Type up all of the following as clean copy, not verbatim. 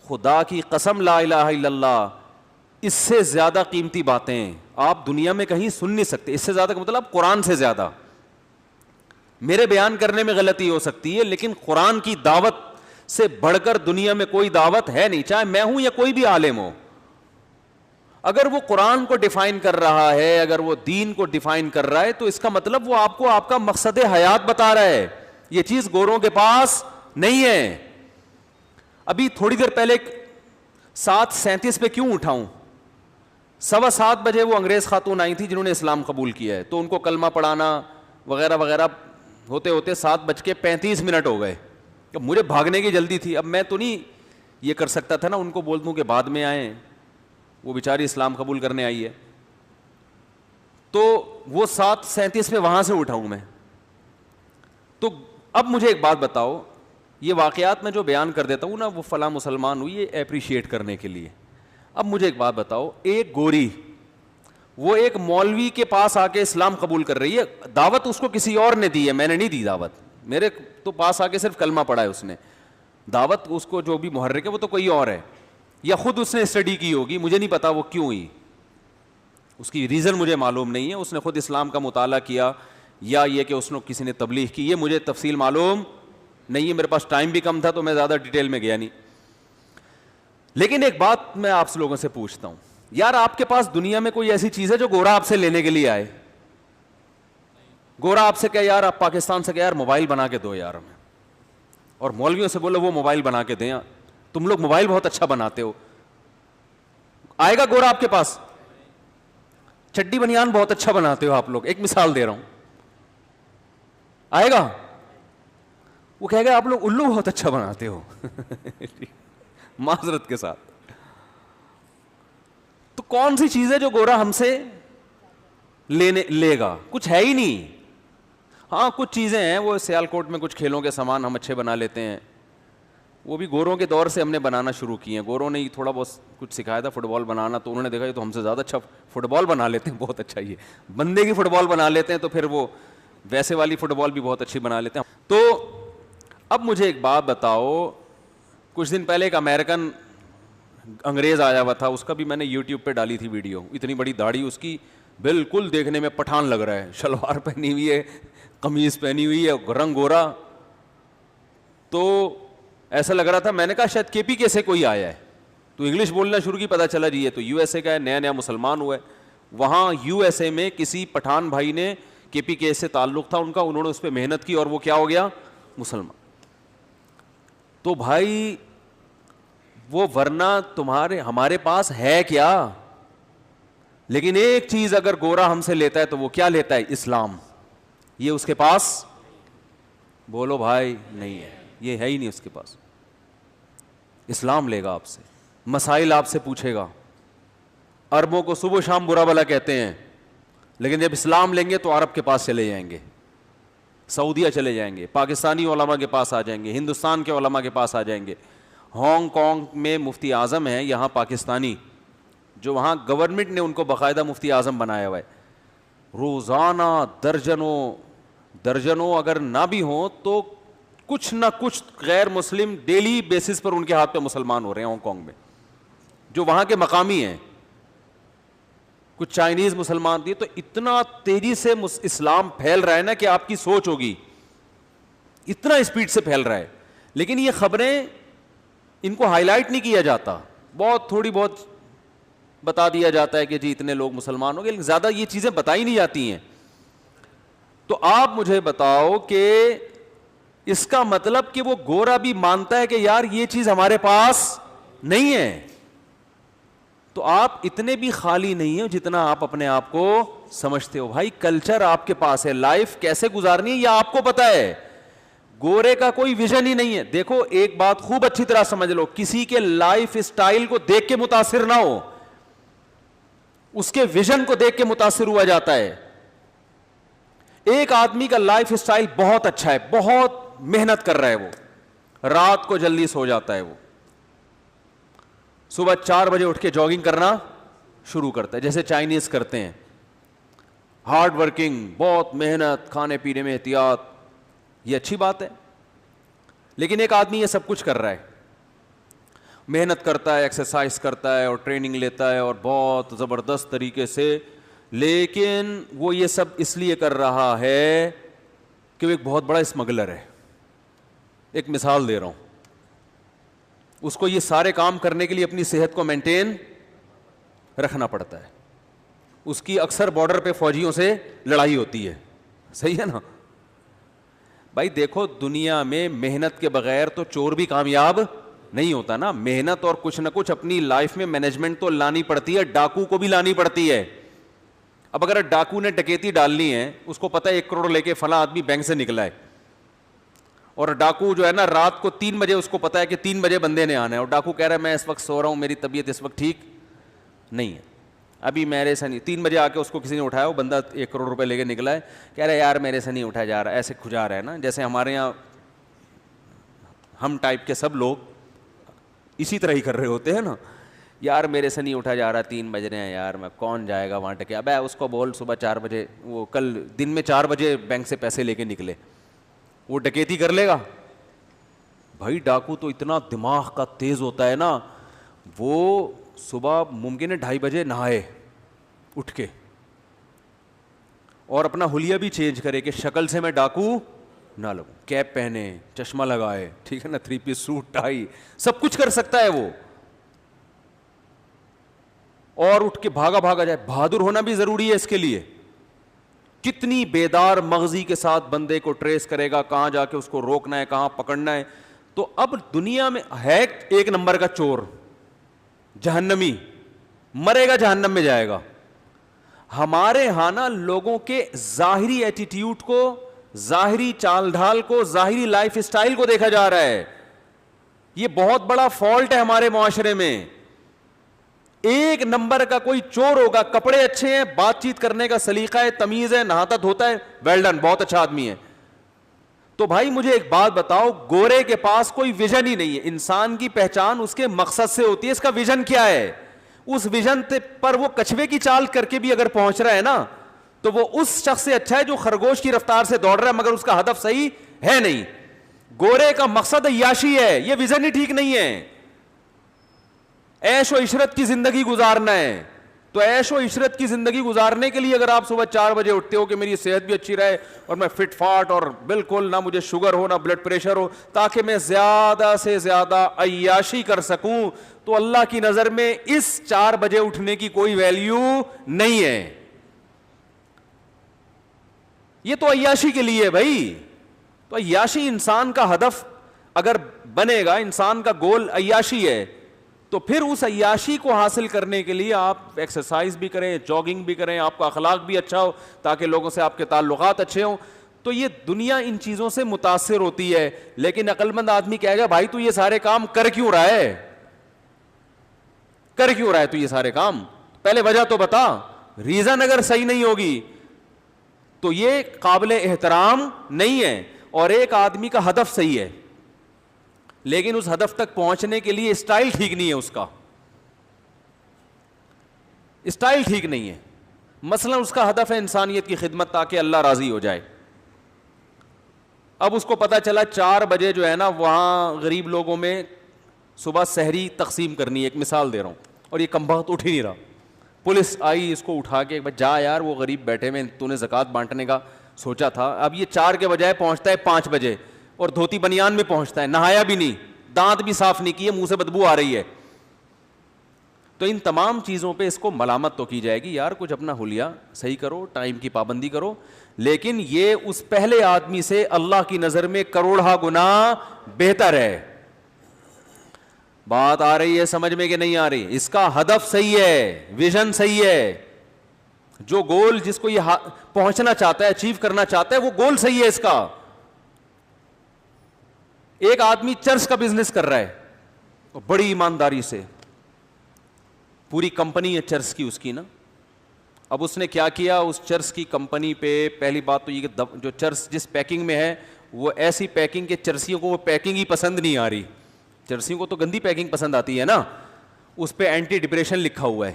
خدا کی قسم لا الہ الا اللہ اس سے زیادہ قیمتی باتیں آپ دنیا میں کہیں سن نہیں سکتے. اس سے زیادہ کا مطلب قرآن سے زیادہ. میرے بیان کرنے میں غلطی ہو سکتی ہے لیکن قرآن کی دعوت سے بڑھ کر دنیا میں کوئی دعوت ہے نہیں, چاہے میں ہوں یا کوئی بھی عالم ہو. اگر وہ قرآن کو ڈیفائن کر رہا ہے, اگر وہ دین کو ڈیفائن کر رہا ہے, تو اس کا مطلب وہ آپ کو آپ کا مقصد حیات بتا رہا ہے. یہ چیز گوروں کے پاس نہیں ہے. ابھی تھوڑی دیر پہلے 7:37 پہ کیوں اٹھاؤں, 7:15 بجے وہ انگریز خاتون آئی تھی جنہوں نے اسلام قبول کیا ہے, تو ان کو کلمہ پڑھانا وغیرہ وغیرہ ہوتے ہوتے 7:35 ہو گئے. اب مجھے بھاگنے کی جلدی تھی. اب میں تو نہیں یہ کر سکتا تھا نا ان کو بول دوں کہ بعد میں آئیں, وہ بیچاری اسلام قبول کرنے آئی ہے. تو وہ 7:37 پہ وہاں سے اٹھاؤں میں. تو اب مجھے ایک بات بتاؤ, یہ واقعات میں جو بیان کر دیتا ہوں نا, وہ فلاں مسلمان ہوئی یہ اپریشیٹ کرنے کے لیے. اب مجھے ایک بات بتاؤ, ایک گوری وہ ایک مولوی کے پاس آ کے اسلام قبول کر رہی ہے, دعوت اس کو کسی اور نے دی ہے, میں نے نہیں دی دعوت, میرے تو پاس آ کے صرف کلمہ پڑھا ہے اس نے, دعوت اس کو جو بھی محرک ہے وہ تو کوئی اور ہے, یا خود اس نے اسٹڈی کی ہوگی, مجھے نہیں پتا وہ کیوں ہوئی, اس کی ریزن مجھے معلوم نہیں ہے. اس نے خود اسلام کا مطالعہ کیا یا یہ کہ اس نے کسی نے تبلیغ کی, یہ مجھے تفصیل معلوم نہیں ہے, میرے پاس ٹائم بھی کم تھا تو میں زیادہ ڈیٹیل میں گیا نہیں. لیکن ایک بات میں آپ سے لوگوں سے پوچھتا ہوں, یار آپ کے پاس دنیا میں کوئی ایسی چیز ہے جو گورا آپ سے لینے کے لیے آئے؟ گورا آپ سے کہ یار, آپ پاکستان سے کہ یار موبائل بنا کے دو یار ہمیں, اور مولویوں سے بولو وہ موبائل بنا کے دیں, تم لوگ موبائل بہت اچھا بناتے ہو. آئے گا گورا آپ کے پاس؟ چڈی بنیان بہت اچھا بناتے ہو آپ لوگ, ایک مثال دے رہا ہوں, آئے گا؟ وہ کہے گا آپ لوگ الو بہت اچھا بناتے ہو معذرت کے ساتھ. تو کون سی چیز ہے جو گورا ہم سے لے گا؟ کچھ ہے ہی نہیں. ہاں کچھ چیزیں ہیں, وہ سیالکوٹ میں کچھ کھیلوں کے سامان ہم اچھے بنا لیتے ہیں, وہ بھی گوروں کے دور سے ہم نے بنانا شروع کیے ہیں. گوروں نے ہی تھوڑا بہت کچھ سکھایا تھا فٹ بال بنانا, تو انہوں نے دیکھا یہ تو ہم سے زیادہ اچھا فٹ بال بنا لیتے ہیں, بہت اچھا, یہ بندے کی فٹ بال بنا لیتے ہیں, تو پھر وہ ویسے والی فٹ بال بھی بہت اچھی بنا لیتے ہیں. تو اب مجھے ایک بات بتاؤ, کچھ دن پہلے ایک امریکن انگریز آیا ہوا تھا, اس کا بھی میں نے یوٹیوب پہ ڈالی تھی ویڈیو, اتنی بڑی داڑھی اس کی, بالکل دیکھنے میں پٹھان لگ رہا ہے, شلوار پہنی ہوئی ہے, قمیض پہنی ہوئی ہے, رنگ گورا, تو ایسا لگ رہا تھا, میں نے کہا شاید کے پی کے سے کوئی آیا ہے, تو انگلش بولنا شروع کی, پتہ چلا جی یہ تو یو ایس اے کا ہے, نیا نیا مسلمان ہوا ہے. وہاں یو ایس اے میں کسی پٹھان بھائی نے کے پی کے سے تعلق تھا ان کا, انہوں نے اس پہ محنت کی اور وہ کیا ہو گیا, مسلمان. تو بھائی وہ ورنہ ہمارے پاس ہے کیا؟ لیکن ایک چیز اگر گورا ہم سے لیتا ہے تو وہ کیا لیتا ہے؟ اسلام. یہ اس کے پاس بولو بھائی نہیں ہے, یہ ہے ہی نہیں اس کے پاس. اسلام لے گا آپ سے, مسائل آپ سے پوچھے گا. عربوں کو صبح و شام برا بھلا کہتے ہیں, لیکن جب اسلام لیں گے تو عرب کے پاس چلے جائیں گے, سعودیہ چلے جائیں گے, پاکستانی علماء کے پاس آ جائیں گے, ہندوستان کے علماء کے پاس آ جائیں گے. ہانگ کانگ میں مفتی اعظم ہے یہاں پاکستانی, جو وہاں گورنمنٹ نے ان کو باقاعدہ مفتی اعظم بنایا ہوا ہے. روزانہ درجنوں اگر نہ بھی ہوں تو کچھ نہ کچھ غیر مسلم ڈیلی بیسس پر ان کے ہاتھ پہ مسلمان ہو رہے ہیں ہانگ کانگ میں, جو وہاں کے مقامی ہیں. کچھ چائنیز مسلمان تھے. تو اتنا تیزی سے اسلام پھیل رہا ہے نا کہ آپ کی سوچ ہوگی, اتنا اسپیڈ سے پھیل رہا ہے. لیکن یہ خبریں ان کو ہائی لائٹ نہیں کیا جاتا, بہت تھوڑی بہت بتا دیا جاتا ہے کہ جی اتنے لوگ مسلمان ہو گئے, لیکن زیادہ یہ چیزیں بتائی نہیں جاتی ہیں. تو آپ مجھے بتاؤ کہ اس کا مطلب کہ وہ گورا بھی مانتا ہے کہ یار یہ چیز ہمارے پاس نہیں ہے. تو آپ اتنے بھی خالی نہیں ہیں جتنا آپ اپنے آپ کو سمجھتے ہو. بھائی کلچر آپ کے پاس ہے, لائف کیسے گزارنی ہے یہ آپ کو پتا ہے. گورے کا کوئی ویژن ہی نہیں ہے. دیکھو ایک بات خوب اچھی طرح سمجھ لو, کسی کے لائف اسٹائل کو دیکھ کے متاثر نہ ہو, اس کے ویژن کو دیکھ کے متاثر ہوا جاتا ہے. ایک آدمی کا لائف اسٹائل بہت اچھا ہے, بہت محنت کر رہا ہے, وہ رات کو جلدی سو جاتا ہے, وہ صبح 4 بجے اٹھ کے جاگنگ کرنا شروع کرتا ہے جیسے چائنیز کرتے ہیں, ہارڈ ورکنگ, بہت محنت, کھانے پینے میں احتیاط, یہ اچھی بات ہے. لیکن ایک آدمی یہ سب کچھ کر رہا ہے. محنت کرتا ہے, ایکسرسائز کرتا ہے اور ٹریننگ لیتا ہے اور بہت زبردست طریقے سے, لیکن وہ یہ سب اس لیے کر رہا ہے کہ وہ ایک بہت بڑا اسمگلر ہے. ایک مثال دے رہا ہوں, اس کو یہ سارے کام کرنے کے لیے اپنی صحت کو مینٹین رکھنا پڑتا ہے. اس کی اکثر بارڈر پہ فوجیوں سے لڑائی ہوتی ہے, صحیح ہے نا بھائی. دیکھو دنیا میں محنت کے بغیر تو چور بھی کامیاب نہیں ہوتا نا. محنت اور کچھ نہ کچھ اپنی لائف میں مینجمنٹ تو لانی پڑتی ہے, ڈاکو کو بھی لانی پڑتی ہے. اب اگر ڈاکو نے ڈکیتی ڈالنی ہے, اس کو پتہ ہے 1 کروڑ لے کے فلاں آدمی بینک سے نکلا ہے, اور ڈاکو جو ہے نا رات کو 3 بجے اس کو پتا ہے کہ 3 بجے بندے نے آنا ہے, اور ڈاکو کہہ رہا ہے میں اس وقت سو رہا ہوں, میری طبیعت اس وقت ٹھیک نہیں ہے, ابھی میرے سے نہیں. 3 بجے آ کے اس کو کسی نے اٹھایا, وہ بندہ 1 کروڑ روپے لے کے نکلا ہے, کہہ رہا ہے یار میرے سے نہیں اٹھا جا رہا. ایسے کھجا رہا ہے نا, جیسے ہمارے یہاں ہم ٹائپ کے سب لوگ اسی طرح ہی کر رہے ہوتے ہیں نا, یار میرے سے نہیں اٹھا جا رہا, 3 بج رہے ہیں یار, میں کون جائے گا وہاں ٹکے. اب اس کو بول صبح 4 بجے, وہ کل دن میں 4 بجے بینک سے پیسے لے کے نکلے, وہ ڈکیتی کر لے گا بھائی. ڈاکو تو اتنا دماغ کا تیز ہوتا ہے نا, وہ صبح ممکن ہے 2:30 بجے نہائے اٹھ کے, اور اپنا حلیہ بھی چینج کرے کہ شکل سے میں ڈاکو نہ لگوں, کیپ پہنے, چشمہ لگائے, ٹھیک ہے نا, 3 پیس سوٹ, ٹائی, سب کچھ کر سکتا ہے وہ, اور اٹھ کے بھاگا بھاگا جائے. بہادر ہونا بھی ضروری ہے اس کے لیے. کتنی بیدار مغزی کے ساتھ بندے کو ٹریس کرے گا, کہاں جا کے اس کو روکنا ہے, کہاں پکڑنا ہے. تو اب دنیا میں ہے 1 نمبر کا چور, جہنمی, مرے گا جہنم میں جائے گا. ہمارے ہاں نا لوگوں کے ظاہری ایٹیٹیوڈ کو, ظاہری چال ڈھال کو, ظاہری لائف اسٹائل کو دیکھا جا رہا ہے. یہ بہت بڑا فالٹ ہے ہمارے معاشرے میں. 1 نمبر کا کوئی چور ہوگا, کپڑے اچھے ہیں, بات چیت کرنے کا سلیقہ ہے, تمیز ہے, نہاتا دھوتا ہے, ویل ڈن, بہت اچھا آدمی ہے. تو بھائی مجھے ایک بات بتاؤ, گورے کے پاس کوئی ویژن ہی نہیں ہے. انسان کی پہچان اس کے مقصد سے ہوتی ہے, اس کا ویژن کیا ہے. اس ویژن پر وہ کچھوے کی چال کر کے بھی اگر پہنچ رہا ہے نا, تو وہ اس شخص سے اچھا ہے جو خرگوش کی رفتار سے دوڑ رہا ہے مگر اس کا ہدف صحیح ہے نہیں. گورے کا مقصد عیاشی ہے, یہ ویژن ہی ٹھیک نہیں ہے. عیش و عشرت کی زندگی گزارنا ہے, تو عیش و عشرت کی زندگی گزارنے کے لیے اگر آپ صبح 4 بجے اٹھتے ہو کہ میری صحت بھی اچھی رہے اور میں فٹ فاٹ اور بالکل نہ مجھے شوگر ہو نہ بلڈ پریشر ہو, تاکہ میں زیادہ سے زیادہ عیاشی کر سکوں, تو اللہ کی نظر میں اس 4 بجے اٹھنے کی کوئی ویلیو نہیں ہے. یہ تو عیاشی کے لیے بھائی. تو عیاشی انسان کا ہدف اگر بنے گا, انسان کا گول عیاشی ہے, تو پھر اس عیاشی کو حاصل کرنے کے لیے آپ ایکسرسائز بھی کریں, جاگنگ بھی کریں, آپ کا اخلاق بھی اچھا ہو تاکہ لوگوں سے آپ کے تعلقات اچھے ہوں. تو یہ دنیا ان چیزوں سے متاثر ہوتی ہے. لیکن عقل مند آدمی کہے گا بھائی تو یہ سارے کام کر کیوں رہا ہے, کر کیوں رہا ہے تو یہ سارے کام, پہلے وجہ تو بتا. ریزن اگر صحیح نہیں ہوگی تو یہ قابل احترام نہیں ہے. اور ایک آدمی کا ہدف صحیح ہے لیکن اس ہدف تک پہنچنے کے لیے اسٹائل ٹھیک نہیں ہے, اس کا اسٹائل ٹھیک نہیں ہے. مثلا اس کا ہدف ہے انسانیت کی خدمت تاکہ اللہ راضی ہو جائے. اب اس کو پتا چلا 4 بجے جو ہے نا وہاں غریب لوگوں میں صبح سحری تقسیم کرنی ہے, ایک مثال دے رہا ہوں, اور یہ کمبخت اٹھ ہی نہیں رہا. پولیس آئی, اس کو اٹھا کے جا یار وہ غریب بیٹھے ہوئے, تو نے زکوٰۃ بانٹنے کا سوچا تھا. اب یہ 4 کے بجائے پہنچتا ہے 5 بجے اور دھوتی بنیان میں پہنچتا ہے, نہایا بھی نہیں, دانت بھی صاف نہیں کیے, منہ سے بدبو آ رہی ہے. تو ان تمام چیزوں پہ اس کو ملامت تو کی جائے گی, یار کچھ اپنا حلیہ صحیح کرو, ٹائم کی پابندی کرو. لیکن یہ اس پہلے آدمی سے اللہ کی نظر میں کروڑہ گنا بہتر ہے. بات آ رہی ہے سمجھ میں کہ نہیں آ رہی؟ اس کا ہدف صحیح ہے, ویژن صحیح ہے, جو گول جس کو یہ پہنچنا چاہتا ہے, اچیو کرنا چاہتا ہے, وہ گول صحیح ہے اس کا. ایک آدمی چرس کا بزنس کر رہا ہے بڑی ایمانداری سے, پوری کمپنی ہے چرس کی اس کی نا. اب اس نے کیا کیا, اس چرس کی کمپنی پہ پہلی بات تو یہ کہ جو چرس جس پیکنگ میں ہے وہ ایسی پیکنگ کہ چرسیوں کو وہ پیکنگ ہی پسند نہیں آ رہی. چرسیوں کو تو گندی پیکنگ پسند آتی ہے نا. اس پہ اینٹی ڈپریشن لکھا ہوا ہے,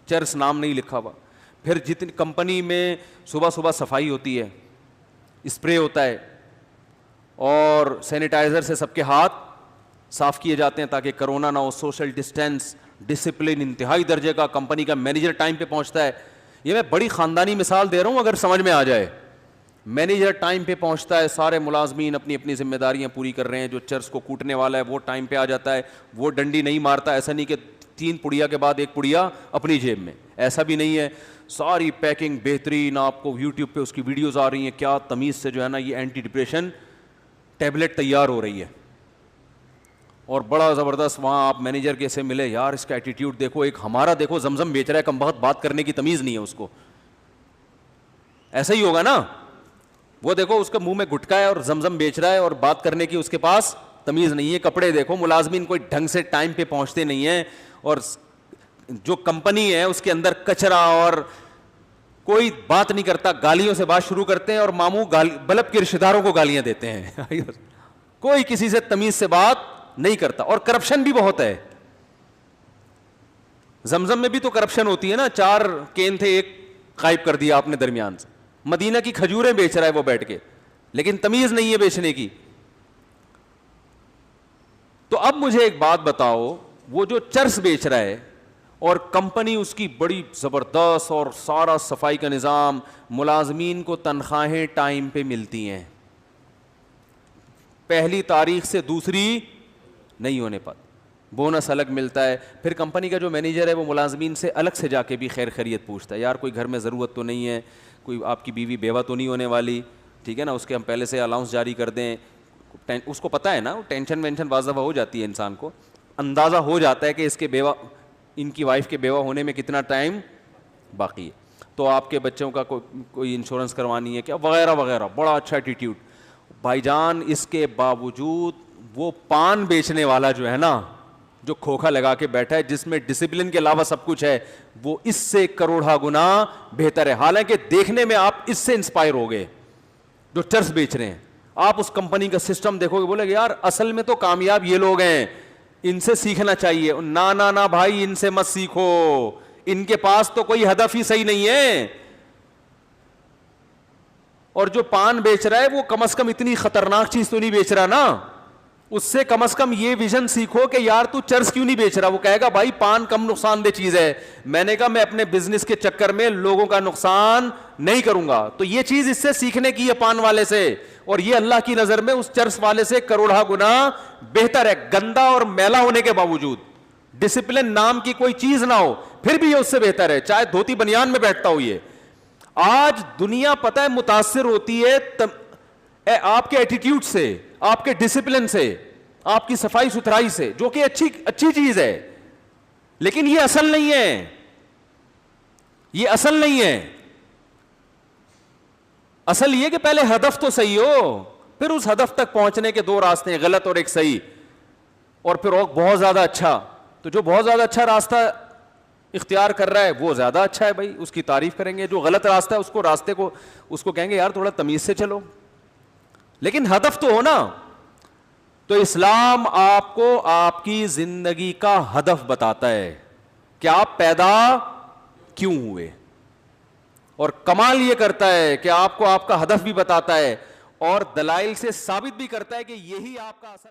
چرس نام نہیں لکھا ہوا. پھر جتنی کمپنی میں صبح صبح صفائی ہوتی ہے, اسپرے ہوتا ہے, اور سینیٹائزر سے سب کے ہاتھ صاف کیے جاتے ہیں تاکہ کرونا نہ ہو, سوشل ڈسٹینس, ڈسپلن انتہائی درجے کا, کمپنی کا مینیجر ٹائم پہ پہنچتا ہے. یہ میں بڑی خاندانی مثال دے رہا ہوں اگر سمجھ میں آ جائے. مینیجر ٹائم پہ پہنچتا ہے, سارے ملازمین اپنی اپنی ذمہ داریاں پوری کر رہے ہیں, جو چرس کو کوٹنے والا ہے وہ ٹائم پہ آ جاتا ہے, وہ ڈنڈی نہیں مارتا, ایسا نہیں کہ 3 پڑیا کے بعد 1 پڑیا اپنی جیب میں, ایسا بھی نہیں ہے. ساری پیکنگ بہترین, آپ کو یوٹیوب پہ اس کی ویڈیوز آ رہی ہیں, کیا تمیز سے جو ہے نا یہ اینٹی ڈپریشن ٹیبلٹ تیار ہو رہی ہے, اور بڑا زبردست. وہاں آپ مینیجر کے سے ملے, یار اس کا ایٹیٹیوڈ دیکھو, ایک ہمارا دیکھو زمزم بیچ رہا ہے, کم بخت بات کرنے کی تمیز نہیں ہے اس کو. ایسا ہی ہوگا نا, وہ دیکھو اس کا منہ میں گٹکا ہے اور زمزم بیچ رہا ہے اور بات کرنے کی اس کے پاس تمیز نہیں ہے. کپڑے دیکھو, ملازمین کوئی ڈھنگ سے ٹائم پہ پہنچتے نہیں ہیں, اور جو کمپنی ہے اس کے اندر کچرا, اور کوئی بات نہیں کرتا, گالیوں سے بات شروع کرتے ہیں, اور ماموں بلب کے رشتہ داروں کو گالیاں دیتے ہیں. کوئی کسی سے تمیز سے بات نہیں کرتا, اور کرپشن بھی بہت ہے. زمزم میں بھی تو کرپشن ہوتی ہے نا, 4 کین تھے, 1 غائب کر دیا آپ نے درمیان سے. مدینہ کی کھجوریں بیچ رہا ہے وہ بیٹھ کے, لیکن تمیز نہیں ہے بیچنے کی. تو اب مجھے ایک بات بتاؤ, وہ جو چرس بیچ رہا ہے اور کمپنی اس کی بڑی زبردست اور سارا صفائی کا نظام, ملازمین کو تنخواہیں ٹائم پہ ملتی ہیں, پہلی تاریخ سے دوسری نہیں ہونے پاتی, بونس الگ ملتا ہے. پھر کمپنی کا جو مینیجر ہے وہ ملازمین سے الگ سے جا کے بھی خیر خیریت پوچھتا ہے, یار کوئی گھر میں ضرورت تو نہیں ہے, کوئی آپ کی بیوی بیوہ تو نہیں ہونے والی, ٹھیک ہے نا, اس کے ہم پہلے سے الاؤنس جاری کر دیں. اس کو پتہ ہے نا, ٹینشن وینشن بعض دفعہ ہو جاتی ہے, انسان کو اندازہ ہو جاتا ہے کہ اس کے بیوہ, ان کی وائف کے بیوہ ہونے میں کتنا ٹائم باقی ہے, تو آپ کے بچوں کا کوئی انشورنس کروانی ہے کیا, وغیرہ وغیرہ. بڑا اچھا ایٹیٹیوڈ. بھائی جان اس کے باوجود وہ پان بیچنے والا جو ہے نا, جو کھوکھا لگا کے بیٹھا ہے, جس میں ڈسپلن کے علاوہ سب کچھ ہے, وہ اس سے کروڑا گنا بہتر ہے. حالانکہ دیکھنے میں آپ اس سے انسپائر ہو گئے جو چرس بیچ رہے ہیں. آپ اس کمپنی کا سسٹم دیکھو گے, بولے گے یار اصل میں تو کامیاب یہ لوگ ہیں, ان سے سیکھنا چاہیے. نا بھائی, ان سے مت سیکھو, ان کے پاس تو کوئی ہدف ہی صحیح نہیں ہے. اور جو پان بیچ رہا ہے وہ کم از کم اتنی خطرناک چیز تو نہیں بیچ رہا نا, اس سے کم از کم یہ ویژن سیکھو کہ یار تو چرس کیوں نہیں بیچ رہا. وہ کہے گا بھائی پان کم نقصان دہ چیز ہے, میں نے کہا میں اپنے بزنس کے چکر میں لوگوں کا نقصان نہیں کروں گا. تو یہ چیز اس سے سیکھنے کی ہے پان والے سے, اور یہ اللہ کی نظر میں اس چرس والے سے کروڑا گنا بہتر ہے. گندا اور میلا ہونے کے باوجود, ڈسپلن نام کی کوئی چیز نہ ہو, پھر بھی یہ اس سے بہتر ہے, چاہے دھوتی بنیان میں بیٹھتا ہو. یہ آج دنیا پتہ ہے متاثر ہوتی ہے آپ کے ایٹیٹیوڈ سے, آپ کے ڈسپلن سے, آپ کی صفائی ستھرائی سے, جو کہ اچھی چیز ہے, لیکن یہ اصل نہیں ہے. یہ اصل نہیں ہے. اصل یہ کہ پہلے ہدف تو صحیح ہو, پھر اس ہدف تک پہنچنے کے 2 راستے ہیں, غلط اور ایک صحیح, اور پھر بہت زیادہ اچھا. تو جو بہت زیادہ اچھا راستہ اختیار کر رہا ہے وہ زیادہ اچھا ہے بھائی, اس کی تعریف کریں گے. جو غلط راستہ ہے اس کو کہیں گے یار تھوڑا تمیز سے چلو, لیکن ہدف تو ہو نا. تو اسلام آپ کو آپ کی زندگی کا ہدف بتاتا ہے کہ آپ پیدا کیوں ہوئے, اور کمال یہ کرتا ہے کہ آپ کو آپ کا ہدف بھی بتاتا ہے, اور دلائل سے ثابت بھی کرتا ہے کہ یہی آپ کا اصل